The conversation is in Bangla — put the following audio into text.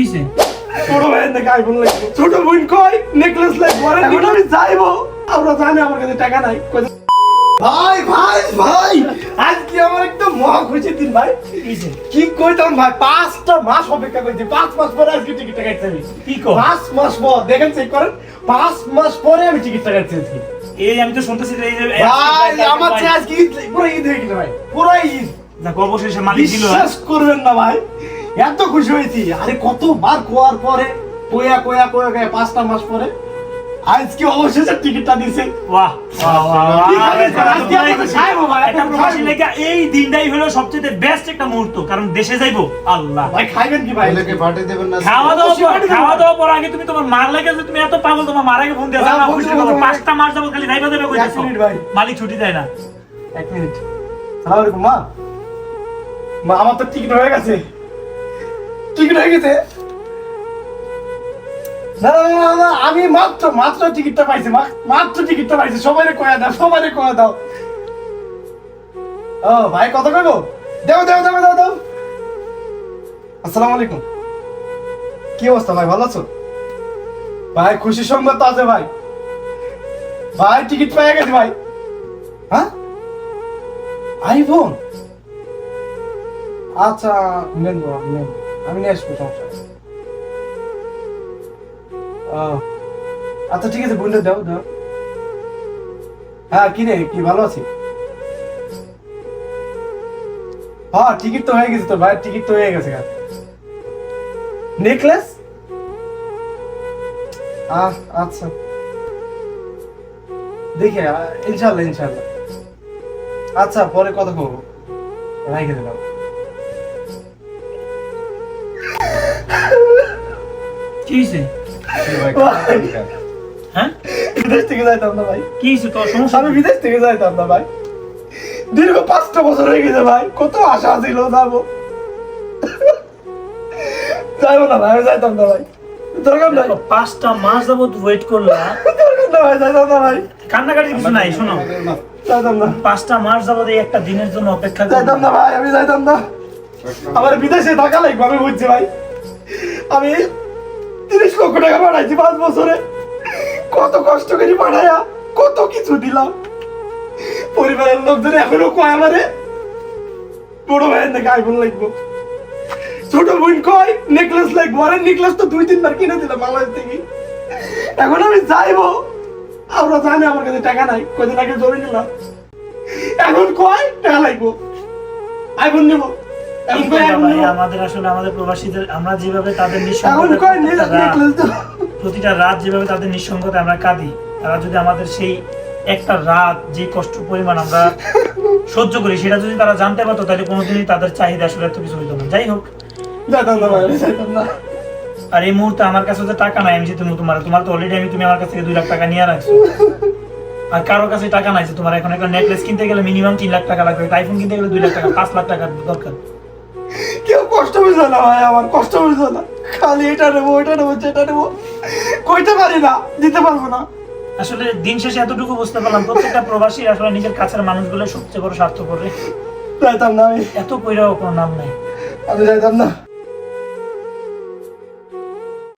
কিছে ছোট ভাইয়ের নাকি আইফোন লাগবে, ছোট বোন কই নেকলেস লাগবে, আরে এখন আমি যাইবো, আমরা জানি আমার কাছে টাকা নাই। ভাই ভাই ভাই আজকে আমার একদম মহা খুশির দিন ভাই। কিছে কি কইতাম ভাই, 5টা মাস অপেক্ষা করছি, 5 মাস পরে আজকে টিকিটটা কাটছি আমি। কি কর 5 মাস পর দেখেন, চেক করেন, 5 মাস পরে আমি টিকিটটা কাটছি আজকে। এই আমি তো শুনতেছি যে এই যে ভাই আমার চেয়ে আজকে ঈদ, পুরো ঈদ হয়ে গেল ভাই, পুরো ঈদ। যা অবশেষে মালিক দিল। বিশ্বাস করবেন না ভাই, এত খুশি হয়েছি, আরে কতবার কোয়ার পরে কোয়া 5টা মাস পরে আজকে অবশেষে টিকিটটা দিছে। বাহ বাহ বাহ আজকে আপনাদের সাহেব ভাই, একটা প্রবাসী লেগে এই দিনটাই হলো সবচেয়ে বেস্ট একটা মুহূর্ত, কারণ দেশে যাইবো। আল্লাহ ভাই খাইবেন কি ভাই? ছেলেকে পাঠিয়ে দেবেন না? খাওয়া দাওয়া পর আগে তুমি তোমার মার লাগে যে তুমি এত পাগল, তোমার মার আগে ফোন দিয়ে না, না ফোন খুশি দিব খবর, তোমার। 5টা মাস যাবো খালি যাইবা যাবে এক কইতাছো। মিনিট ভাই, মালিক ছুটি দেয় না। 1 মিনিট। সালাম আলাইকুম মা। মা আমার তো টিকিট হয়ে গেছে, টিকিট হয়ে গেছে। না না না না, আমি মাত্র টিকিটটা পাইছি, মাত্র টিকিটটা পাইছি। সবাইরে কয়া দাও, সবাইরে কয়া দাও। ও ভাই কত কইবো? দাও দাও দাও দাও দাও। আসসালামু আলাইকুম। কি অবস্থা ভাই, ভালো আছো? ভাই খুশির সংবাদ তো আছে ভাই, ভাই টিকিট পেয়ে গেছি ভাই। হ্যাঁ আইফোন? আচ্ছা নেন গো, নেন, আমি নিয়ে আসবো, সমস্যা নেই। আচ্ছা ঠিক আছে, বললে দাও দাও। হ্যাঁ কি রে, কি ভালো আছি? হ্যাঁ টিকিট তো হয়ে গেছে তো ভাই, টিকিট তো হয়ে গেছে। নেকলেস? আচ্ছা দেখি, ইনশাল্লাহ ইনশাল্লাহ। আচ্ছা পরে কথা বলবো, রাইখে দিলাম। কি হইছে? হ্যাঁ বিদেশ থেকে যাইতাম না ভাই, কি হইছে তোর সমস্যা? আমি বিদেশ থেকে যাইতাম না ভাই, দীর্ঘ 5টা বছর হয়ে গেছে ভাই, কত আশা ছিল যাবো, যাইবো না ভাই, আমি যাইতাম না ভাই, দরকার নাই, 5টা মাস যাবত ওয়েট করলা, দরকার না ভাই, যাইতাম না ভাই, কান্নাকাটি কিছু নাই। শোনো, যাইতাম না, 5টা মাস যাবত এই একটা দিনের জন্য অপেক্ষা যাইতাম না ভাই, আমি যাইতাম না। আমার বিদেশে টাকা লাগবে, আমি বুঝছি ভাই, আমি 30 লক্ষ টাকা পাঠাইছি 5 বছরে, কত কষ্ট করে পাঠাইয়া কত কিছু দিলাম, পরিবারের লোকজন এখনো কয় আমারে বড় ভাইয়ের নাকি আইফোন লাগবো, ছোট বোন কয় নেকলেস লাগবো, আরে নেকলেস তো 2-3 বার কিনে দিলাম বাংলাদেশ থেকে। এখন আমি যাইবো, আমরা জানি আমার কাছে টাকা নাই, কয়দিন আগে জমি নিলাম, এখন কয় টাকা লাগবো, আইফোন নেবো, এখন কয় আইফোন ভাই, নেবো, আমাদের আসলে আমাদের প্রবাসীদের আমরা যেভাবে তাদের এখন কয় নিঃসঙ্গতা, নেকলেস দেবো। প্রতিটা রাত যেভাবে তাদের নিঃসঙ্গতা আমরা কাঁদি, তারা যদি আমাদের সেই একটা রাত যে কষ্ট পরিমাণ আমরা সহ্য করি সেটা যদি তারা জানতে পারতো, তাহলে কোনোদিনই তাদের চাহিদা আসলে এত কিছু হইতো না। যাই হোক, যাইতাম না ভাই, যাইতাম না। আর এই মুহূর্তে আমার কাছে তো টাকা নাই, আমি যে তোমার তো অলরেডি তুমি আমার কাছ থেকে 2 লাখ টাকা নিয়ে রাখছো, আর কারোর কাছে টাকা নাই যে তোমার এখন একটা নেকলেস কিনতে গেলে মিনিমাম 3 লাখ টাকা লাগবে, একটা আইফোন কিনতে গেলে 2 লাখ টাকা, 5 লাখ টাকা দরকার। কেউ কষ্ট বুঝলো না ভাই, আমার কষ্ট বুঝলো না, খালি এটা নেবো ওইটা নেবো যেটা নেবো, কইতে পারি না, দিতে পারবো না। আসলে দিন শেষে এতটুকু বুঝতে পারলাম, প্রত্যেকটা প্রবাসী আসলে নিজের কাছের মানুষগুলো সবচেয়ে বড় স্বার্থ করে, যাইতাম না আমি, এত কইরাও কোনো নাম নাই। আমি যাইতাম না।